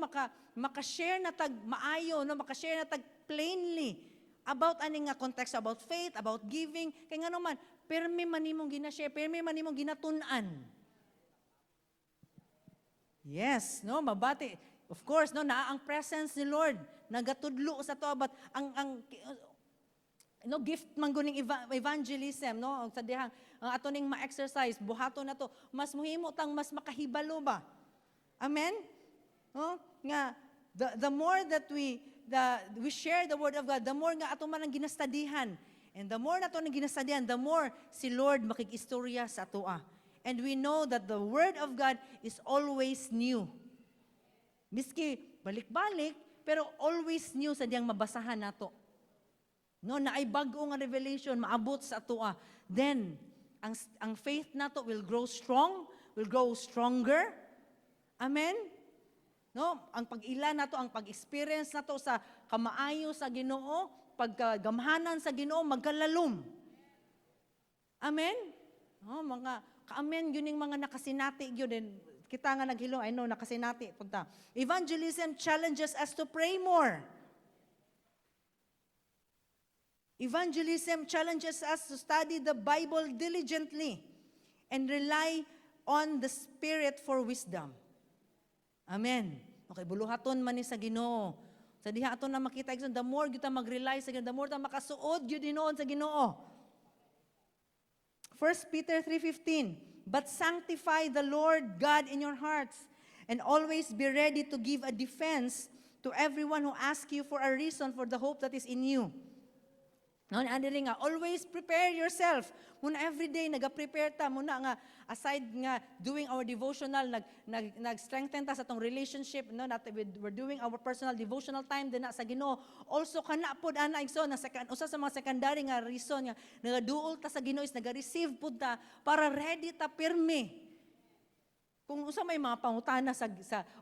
maka-share na tag maayo, no, maka-share na tag plainly about ani nga context, about faith, about giving. Kay nga naman, permi man nimong gina-share, permi man nimong ginatun-an. Yes, no, mabati. Of course, no, naa ang presence ni Lord. Nagatudlo sa to about ang no gift man guning evangelism, no, sa dihang ang ato ning ma-exercise buhaton nato, mas muhimo tang mas makahibalo ba. Amen? No? Nga the more that we share the word of God, the more nga ato man ang ginastadihan. And the more nato nang ginastadihan, the more si Lord makikistorya sa atoa. And we know that the word of God is always new. Miski balik-balik, pero always new sa diyang mabasahan nato. No, na ay bago nga revelation maabot sa atoa. Then ang faith nato will grow strong, will grow stronger. Amen? No, ang pag-ila nato, ang pag-experience nato sa kamaayo sa Ginoo, pagkagamhanan sa Ginoo magkalalom. Amen? Oh, mga ka-amen gyuning mga nakasinati gyud din. Kita nga naghilo, I know nakasinati punta. Evangelism challenges us to pray more. Evangelism challenges us to study the Bible diligently and rely on the Spirit for wisdom. Amen. Okay, buluhaton man ni sa Ginoo. Sa diha ato na makita the more kita mag-rely sa Ginoo, the more ta makasuod gyud hinoon sa Ginoo. 1 Peter 3:15, but sanctify the Lord God in your hearts, and always be ready to give a defense to everyone who asks you for a reason for the hope that is in you. No, andiri nga, always prepare yourself. Muna everyday naga-prepare ta, muna nga aside nga doing our devotional, nag-strengthen ta sa tong relationship, no, we're doing our personal devotional time din na sa Ginoo. Also kana pod ana igsoon na usa sa mga secondary nga reason nga nagaduol ta sa Ginoo is naga-receive pud ta para ready ta pirmi. Kung usa may mga pangutana sa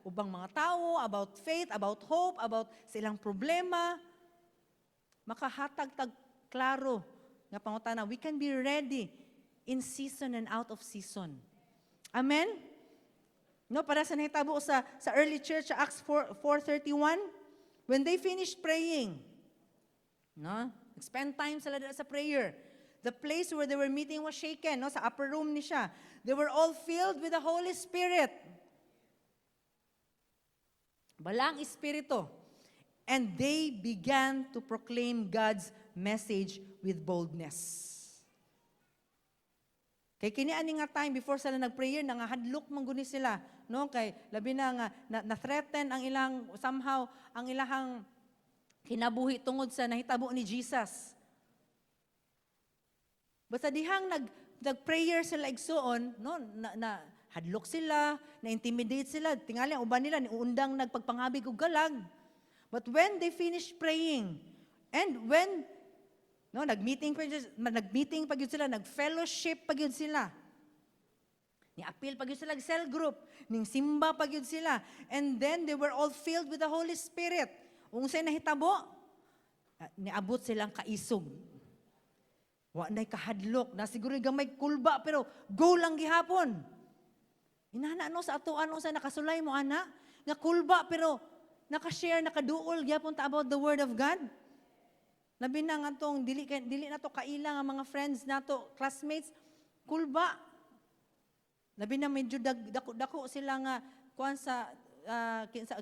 ubang mga tao about faith, about hope, about silang problema, makahatag tag klaro nga pangutana, we can be ready in season and out of season. Amen? No, para sa nahitabo sa early church, sa Acts 4:31, when they finished praying, no, spend time sa prayer. The place where they were meeting was shaken, no, sa upper room ni siya. They were all filled with the Holy Spirit. Balang Espiritu. And they began to proclaim God's message with boldness. Kay kini ani nga time before sila nag-prayer, nangahadlok man guni sila, no? Kay labi na nga na-threaten ang ilang somehow ang ilahang kinabuhi tungod sa nahitabo ni Jesus. Basta dihang nag-prayer sila igsoon, no? Na hadlok sila, na-intimidate sila, tingali ang uban nila niundang nagpagpangabig og galag. But when they finished praying, and when nag-meeting pa gyud sila, nag-fellowship pa gyud sila. Ni-appeal pa gyud sila cell group, ning simba pa gyud sila. And then they were all filled with the Holy Spirit. Unsay nahitabo? Niabot silang kaisog. Wa nay kahadlok, na siguro gamay kulba pero go lang gihapon. Inana sa atuan sa nakasulay mo ana, nga kulba pero naka-share, nakaduol gyapon ta about the word of God. Labi na nga tong dili na to kaila nga mga friends nato, classmates, kulba. Labi na medyo dako sila nga kuan sa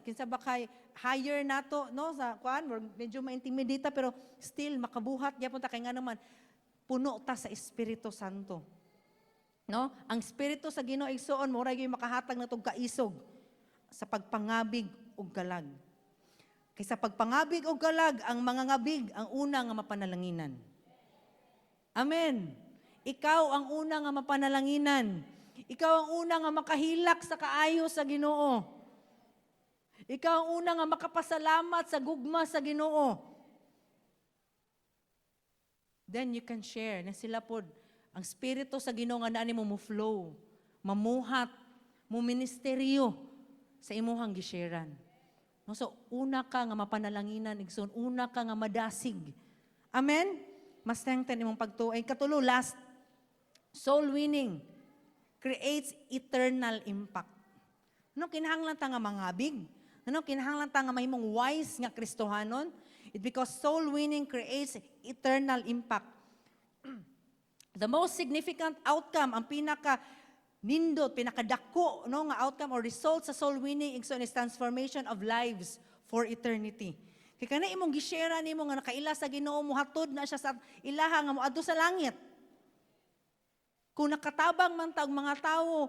kinsa ba kay higher nato no sa kuan medyo ma-intimidate pero still makabuhat gyapon ta kay nga naman puno ta sa Espiritu Santo. No? Ang Espiritu sa Ginoo igsoon mo ra gyud makahatag natog kaisog sa pagpangabig ug kalag. Kay sa pagpangabig ug kalag ang mga ngabig ang una nga mapanalanginan. Amen. Ikaw ang una nga mapanalanginan. Ikaw ang una nga makahilak sa kaayo sa Ginoo. Ikaw ang una nga makapasalamat sa gugma sa Ginoo. Then you can share na sila pod ang Espiritu sa Ginoo nga naani mo flow, mamuhat, mo ministeryo sa imuhang gisharean. No, so una ka nga mapanalanginan igsoon, una ka nga madasig. Amen. Mas strengthen imong pagtuo. Katulo, last, soul winning creates eternal impact. Ano kinahanglan ta nga mangabig? Ano kinahanglan ta nga mahimong wise nga Kristohanon? It because soul winning creates eternal impact. The most significant outcome, ang pinaka nindot, pinakadako no nga outcome or result sa soul winning is transformation of lives for eternity. Kay kana imong gishare nimo nga nakaila sa Ginoo mo hatod na siya sa ilaha nga moadto sa langit. Kung nakatabang man tag mga tawo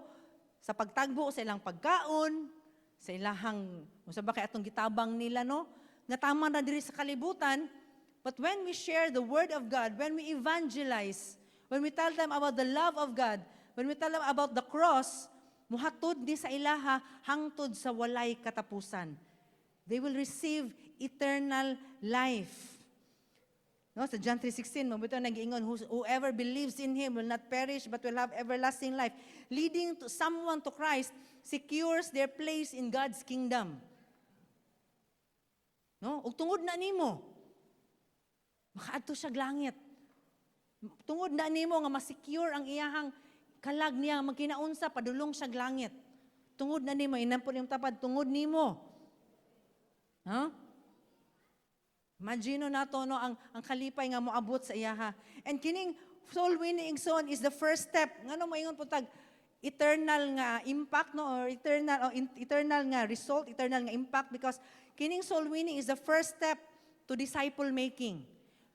sa pagtagbo sa ilang pagkaon, sa ilahang usa ba kay atong gitabang nila no, nga tama na diri sa kalibutan, but when we share the word of God, when we evangelize, when we tell them about the love of God, when we tell them about the cross, muhatod ni sa ilaha hangtod sa walay katapusan. They will receive eternal life. No, sa John 3:16, mabito nag-iingon, whoever believes in Him will not perish but will have everlasting life. Leading to someone to Christ secures their place in God's kingdom. No, ug tungod na nimo, makaadto siya langit. Tungod na nimo nga ma-secure ang iyahang kalag niya magkinaunsa padulong siya langit. Tungod na nimo inampon yung tapad tungod nimo. Huh? Imagino nato no ang kalipay nga moabot sa iyaha. And kining soul winning son is the first step. Ngano moingon po tag eternal nga impact no or eternal nga result, eternal nga impact because kining soul winning is the first step to disciple making.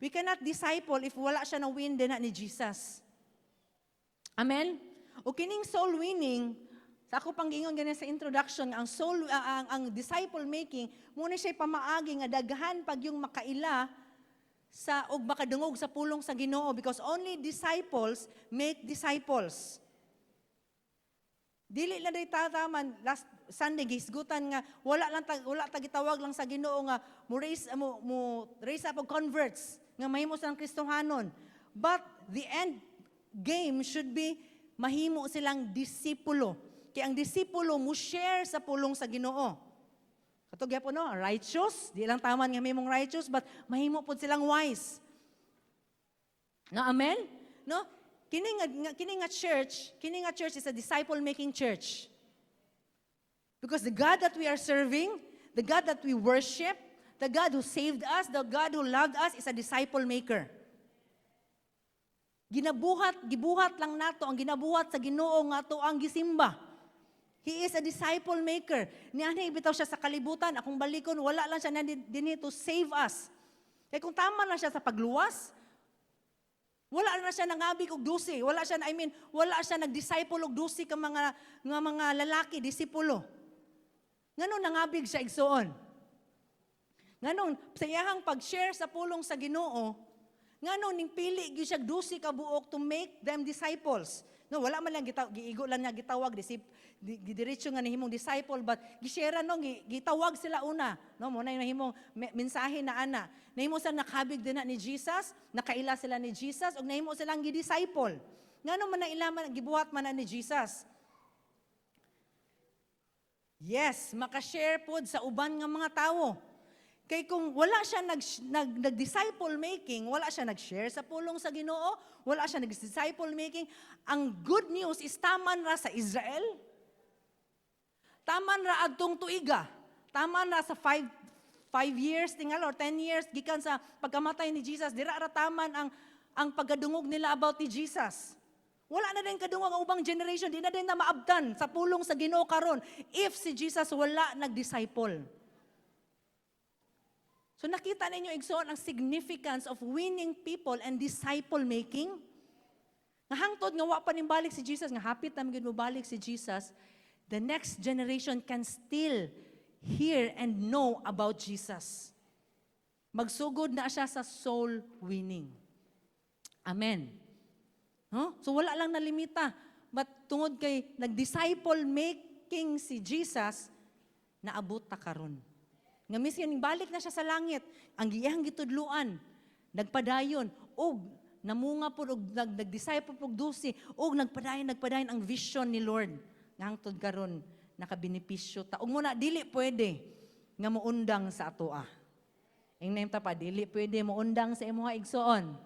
We cannot disciple if wala siya na win din na ni Jesus. Amen? O kining soul winning, sa ako pang gingon ganyan sa introduction, ang soul ang disciple making muna siya pamaagi nga daghan pag yung makaila sa og makadungog sa pulong sa Ginoo because only disciples make disciples. Dili lang day tataman last Sunday gisgutan nga wala ta gitawag lang sa Ginoo nga mo raise up og converts nga mahimo sa Kristohanon. But the end game should be mahimo silang disipulo. Kaya ang disipulo mo share sa pulong sa Ginoo. Katog gyapon no, righteous, di lang taman nga mahimong righteous but mahimo pud silang wise. No, amen? No? Kini nga church is a disciple making church. Because the God that we are serving, the God that we worship, the God who saved us, the God who loved us is a disciple maker. Gibuhat lang nato ang ginabuhat sa Ginoo nga ato ang gisimba. He is a disciple maker. Niya bitaw siya sa kalibutan, akong balikon, wala lang siya na dinhi to save us. Kaya kung tama na siya sa pagluwas, wala na siya nangabig og dusi, wala siya nag-disciple og dusi ka mga lalaki, disipulo. Nganon nangabig siya igsoon. Nganon sa iyahang pag-share sa pulong sa Ginoo, nganon ning pili gyud siya dusi ka buok to make them disciples. No, wala man lang giigo lang niya gitawag diretso nga nahimong disciple but gishare no gitawag sila una no mo na nahimong mensahe na ana. Nahimo sa nakabig din na ni Jesus, nakaila sila ni Jesus ug nahimo silang gi-disciple. Ngano man na ilaman gibuhat man na ni Jesus. Yes, maka-share pod sa uban nga mga tawo. Kay kung wala siya nag-disciple making, wala siya nag-share sa pulong sa Ginoo, wala siya nag-disciple making, ang good news is taman ra sa Israel, taman ra adtong tuiga, taman ra sa 5 years tingal or 10 years gikan sa pagkamatay ni Jesus, dira ra taman ang pagkadungog nila about ni Jesus. Wala na din kadungog ang ubang generation, di na din na maabtan sa pulong sa Ginoo karon if si Jesus wala nag-disciple. So nakita ninyo, igsoon, ang significance of winning people and disciple making. Nga hangtod nga wa pa nimbalik si Jesus, nga hapit na magid mobalik si Jesus, the next generation can still hear and know about Jesus. Magsugod na siya sa soul winning. Amen. No? So wala lang nalimita. But tungod kay nag-disciple making si Jesus, naabot ta karon. Nga miskin balik na siya sa langit, ang giyang gitudluan, nagpadayon, og namunga po, og nag-disciple po, dusi, og nagpadayon ang vision ni Lord. Nga hangtod karon nakabenepisyo ta. Og muna, dili pwede nga muundang sa atoa. Ang name ta pa, dili pwede muundang sa imuha igsoon.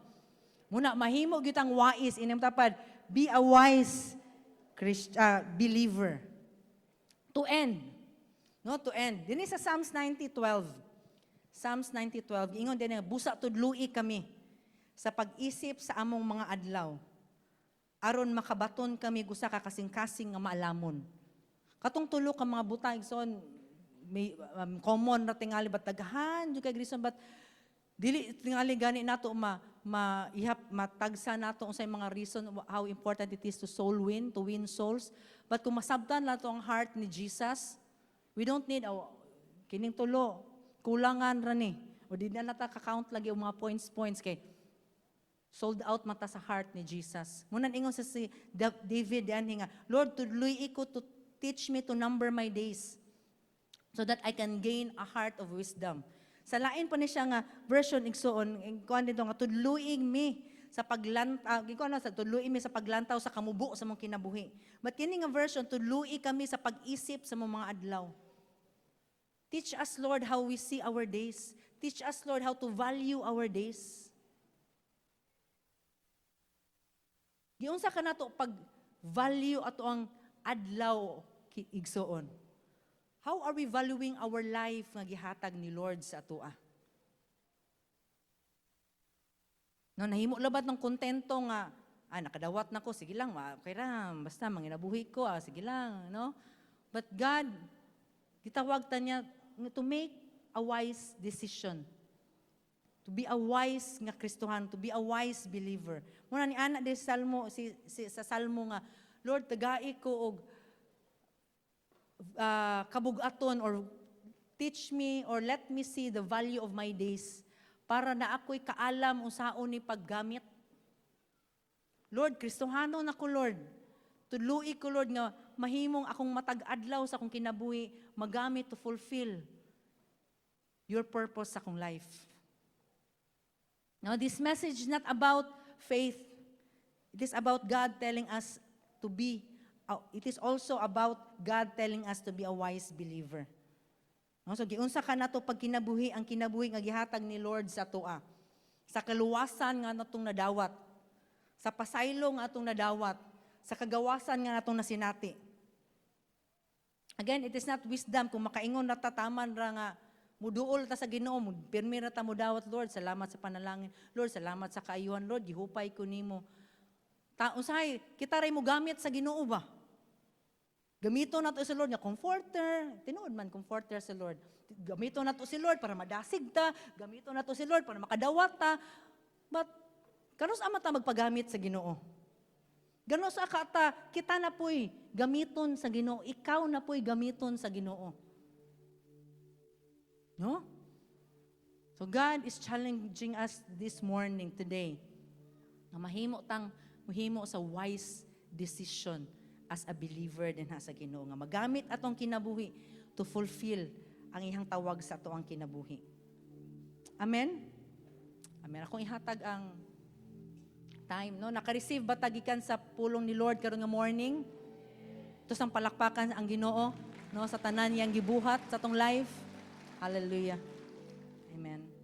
Muna, mahimo gyud ang wais, inyong tapad, be a wise believer. To end. No, to end. Dini sa Psalms 90:12. Psalms 90:12. Ingon din nga, busa tudlui kami sa pag-isip sa among mga adlaw. Aron makabaton kami gusa ka kasing-kasing nga maalamon. Katong tulo ka mga butang igsoon, may common na tingali bat daghan jud kay grison, but dili tingali gani nato matagsa nato unsay mga reason how important it is to win souls. But kung masabtan nato ang heart ni Jesus, we don't need kining tulo, kulangan ra ni. O di na nata ka-count lagi ang mga points kay sold out mata sa heart ni Jesus. Munan ingon sa si David yan nga, Lord, tudloy ko to teach me to number my days so that I can gain a heart of wisdom. Sa lain pa ni siya nga version igsoon, kuan dito nga tudluig me sa paglantaw sa kamubo sa mong kinabuhi. But kini nga version, tudluig kami sa pag-isip sa mga adlaw. Teach us, Lord, how we see our days. Teach us, Lord, how to value our days. Giunsa ka nato pag-value ato ang adlaw igsoon. How are we valuing our life nga gihatag ni Lord sa atoa? No, nahimo labat ng kontento nga, nakadawat na ko, sige lang, okay ram, basta manginabuhi ko, sige lang, no? But God, gitawag ta niya to make a wise decision. To be a wise nga Kristohan, to be a wise believer. Muna ni ana de Salmo, sa Salmo nga, Lord, tagai ko og kabugaton or teach me or let me see the value of my days para na ako'y kaalam unsaon ni paggamit. Lord, Kristohano na ko, Lord. Tudlui ko, Lord, nga mahimong akong matag-adlaw sa akong kinabuhi, magamit to fulfill your purpose sa akong life. Now, this message is not about faith. It is about God telling us to be, it is also about God telling us to be a wise believer. No, so giunsa ka nato pag kinabuhi ang kinabuhi nga gihatag ni Lord sa atoa. Sa kaluwasan nga natong nadawat, sa pasaylo nga atong nadawat, sa kagawasan nga natong nasinati. Again, it is not wisdom kung makaingon na tataman ra nga muduol ta sa Ginoo, pirmi ra ta mo dawat, Lord, salamat sa panalangin. Lord, salamat sa kaayuhan, Lord, gihupay ko nimo. Usahay, kita ray mo gamit sa Ginoo ba? Gamito nato si Lord nga comforter, tinuod man comforter si Lord. Gamito nato si Lord para madasig ta, gamito nato si Lord para makadawat ta. But kanos ama ta magpagamit sa Ginoo? Ganos aka ta kita na poy gamiton sa Ginoo, ikaw na poy gamiton sa Ginoo. No? So God is challenging us this morning today. Na mahimo sa wise decision as a believer din sa Ginoo nga magamit atong kinabuhi to fulfill ang ihang tawag sa ato ang kinabuhi. Amen? Amen. Akong ihatag ang time, no? Naka-receive ba tagikan sa pulong ni Lord karon nga morning? Ito sang palakpakan ang Ginoo, no, sa tanan yang gibuhat sa atong life. Hallelujah. Amen.